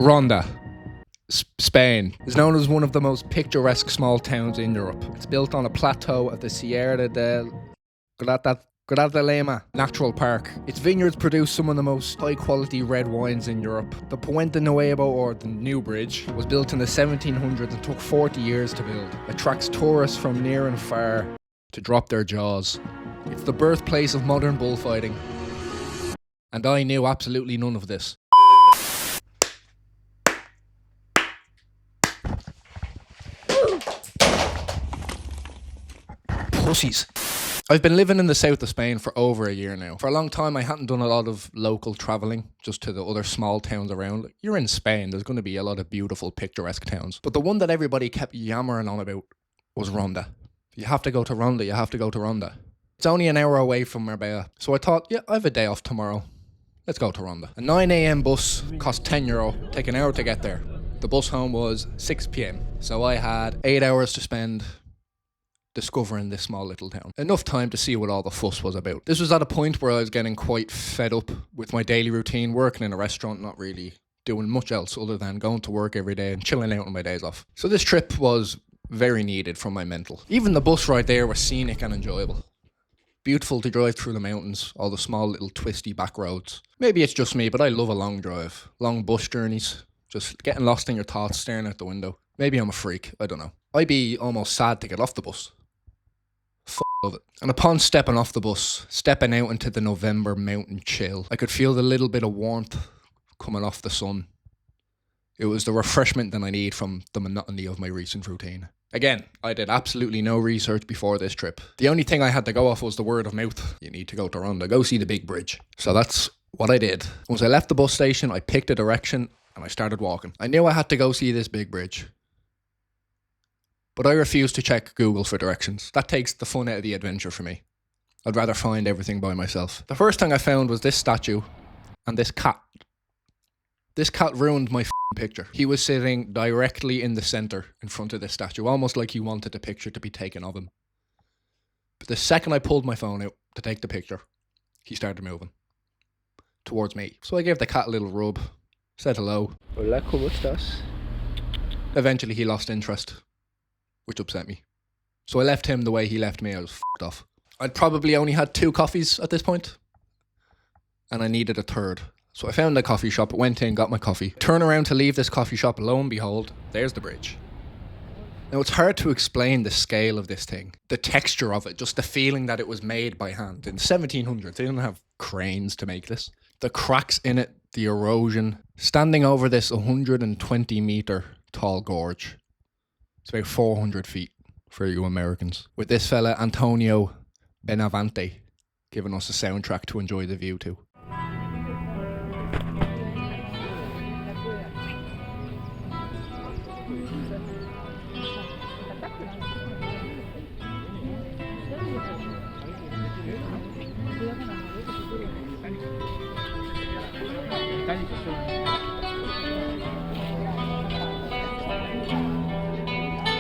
Ronda, Spain, is known as one of the most picturesque small towns in Europe. It's built on a plateau of the Sierra de Gradalema Natural Park. Its vineyards produce some of the most high-quality red wines in Europe. The Puente Nuevo, or the New Bridge, was built in the 1700s and took 40 years to build. It attracts tourists from near and far to drop their jaws. It's the birthplace of modern bullfighting. And I knew absolutely none of this. Pussies. I've been living in the south of Spain for over a year now. For a long time I hadn't done a lot of local travelling, just to the other small towns around. You're in Spain, there's going to be a lot of beautiful picturesque towns. But the one that everybody kept yammering on about was Ronda. You have to go to Ronda, you have to go to Ronda. It's only an hour away from Marbella. So I thought, yeah, I have a day off tomorrow. Let's go to Ronda. A 9 a.m. bus cost €10, take an hour to get there. The bus home was 6 p.m. So I had 8 hours to spend discovering this small little town. Enough time to see what all the fuss was about. This was at a point where I was getting quite fed up with my daily routine, working in a restaurant, not really doing much else other than going to work every day and chilling out on my days off. So this trip was very needed for my mental. Even the bus ride there was scenic and enjoyable. Beautiful to drive through the mountains, all the small little twisty back roads. Maybe it's just me, but I love a long drive. Long bus journeys, just getting lost in your thoughts, staring out the window. Maybe I'm a freak, I don't know. I'd be almost sad to get off the bus. Love it. And upon stepping off the bus, stepping out into the November mountain chill, I could feel the little bit of warmth coming off the sun. It was the refreshment that I need from the monotony of my recent routine. Again, I did absolutely no research before this trip. The only thing I had to go off was the word of mouth. You need to go to Ronda, go see the big bridge. So that's what I did. Once I left the bus station, I picked a direction and I started walking. I knew I had to go see this big bridge. But I refused to check Google for directions. That takes the fun out of the adventure for me. I'd rather find everything by myself. The first thing I found was this statue and this cat. This cat ruined my picture. He was sitting directly in the center in front of this statue, almost like he wanted the picture to be taken of him. But the second I pulled my phone out to take the picture, he started moving towards me. So I gave the cat a little rub, said hello. Hola, ¿cómo estás? Eventually he lost interest, which upset me. So I left him the way he left me. I was f***ed off. I'd probably only had 2 coffees at this point, and I needed a third. So I found a coffee shop, went in, got my coffee. Turn around to leave this coffee shop, lo and behold, there's the bridge. Now it's hard to explain the scale of this thing, the texture of it, just the feeling that it was made by hand. In the 1700s, they didn't have cranes to make this. The cracks in it, the erosion, standing over this 120 metre tall gorge. It's about 400 feet for you Americans. With this fella, Antonio Benavente, giving us a soundtrack to enjoy the view to.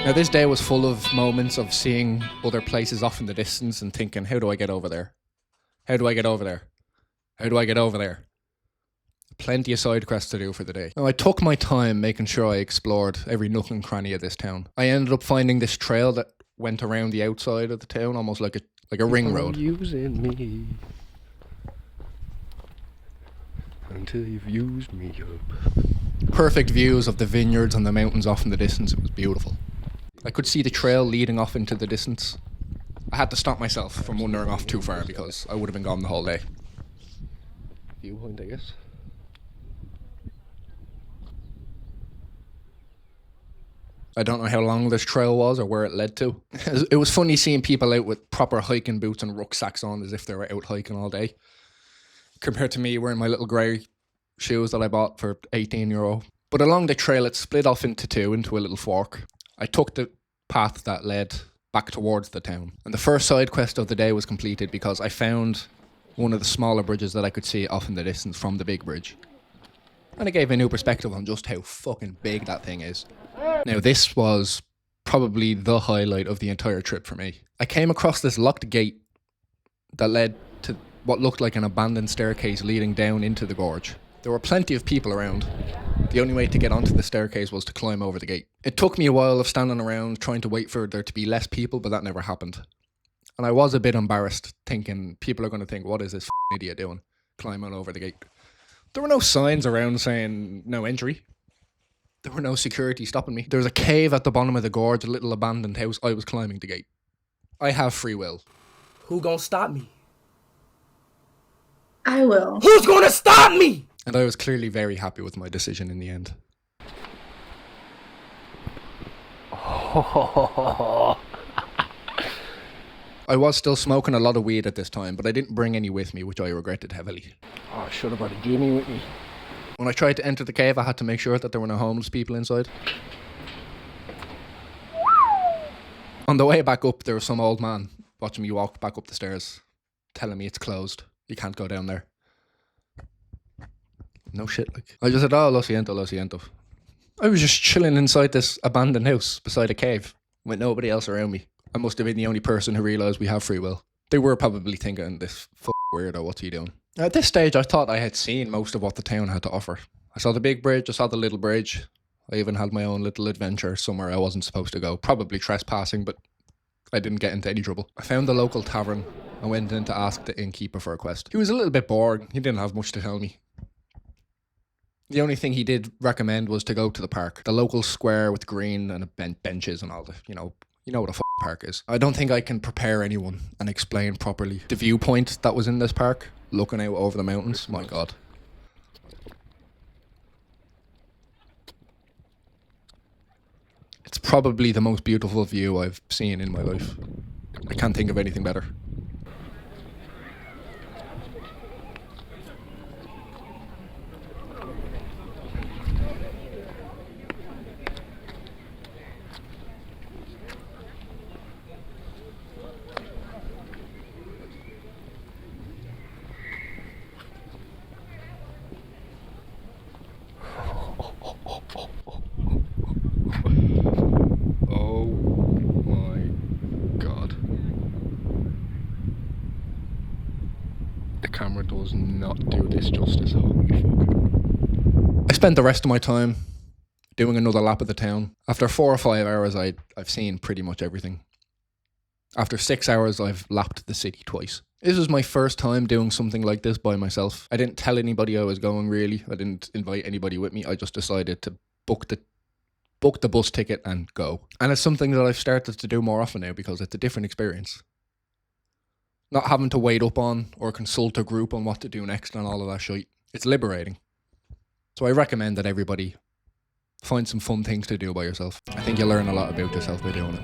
Now this day was full of moments of seeing other places off in the distance and thinking, how do I get over there? How do I get over there? How do I get over there? Plenty of side quests to do for the day. Now I took my time making sure I explored every nook and cranny of this town. I ended up finding this trail that went around the outside of the town, almost like a ring road. Using me until you've used me up. Perfect views of the vineyards and the mountains off in the distance. It was beautiful. I could see the trail leading off into the distance. I had to stop myself from wandering off too far because I would have been gone the whole day. Viewpoint, I guess. I don't know how long this trail was or where it led to. It was funny seeing people out with proper hiking boots and rucksacks on as if they were out hiking all day, compared to me wearing my little grey shoes that I bought for €18. But along the trail it split off into 2, into a little fork. I took the path that led back towards the town. And the first side quest of the day was completed because I found one of the smaller bridges that I could see off in the distance from the big bridge. And it gave a new perspective on just how fucking big that thing is. Now this was probably the highlight of the entire trip for me. I came across this locked gate that led to what looked like an abandoned staircase leading down into the gorge. There were plenty of people around. The only way to get onto the staircase was to climb over the gate. It took me a while of standing around trying to wait for there to be less people, but that never happened. And I was a bit embarrassed, thinking people are going to think, what is this idiot doing, climbing over the gate? There were no signs around saying no entry. There were no security stopping me. There was a cave at the bottom of the gorge, a little abandoned house. I was climbing the gate. I have free will. Who gonna stop me? I will. Who's gonna stop me? And I was clearly very happy with my decision in the end. I was still smoking a lot of weed at this time, but I didn't bring any with me, which I regretted heavily. Oh, I should have brought a Jimmy with me. When I tried to enter the cave, I had to make sure that there were no homeless people inside. On the way back up, there was some old man watching me walk back up the stairs, telling me it's closed. You can't go down there. No shit, like. I just said, oh, lo siento, lo siento. I was just chilling inside this abandoned house beside a cave with nobody else around me. I must have been the only person who realised we have free will. They were probably thinking, this weirdo, what's he doing? At this stage, I thought I had seen most of what the town had to offer. I saw the big bridge, I saw the little bridge. I even had my own little adventure somewhere I wasn't supposed to go. Probably trespassing, but I didn't get into any trouble. I found the local tavern and went in to ask the innkeeper for a quest. He was a little bit bored. He didn't have much to tell me. The only thing he did recommend was to go to the park. The local square with green and benches and all the, you know what a park is. I don't think I can prepare anyone and explain properly the viewpoint that was in this park, looking out over the mountains. My God. It's probably the most beautiful view I've seen in my life. I can't think of anything better. Oh my God. The camera does not do this justice. Holy fuck. I spent the rest of my time doing another lap of the town. After 4 or 5 hours, I've seen pretty much everything. After 6 hours, I've lapped the city twice. This was my first time doing something like this by myself. I didn't tell anybody I was going, really. I didn't invite anybody with me. I just decided to book the bus ticket and go. And it's something that I've started to do more often now because it's a different experience. Not having to wait up on or consult a group on what to do next and all of that shit. It's liberating. So I recommend that everybody find some fun things to do by yourself. I think you'll learn a lot about yourself by doing it.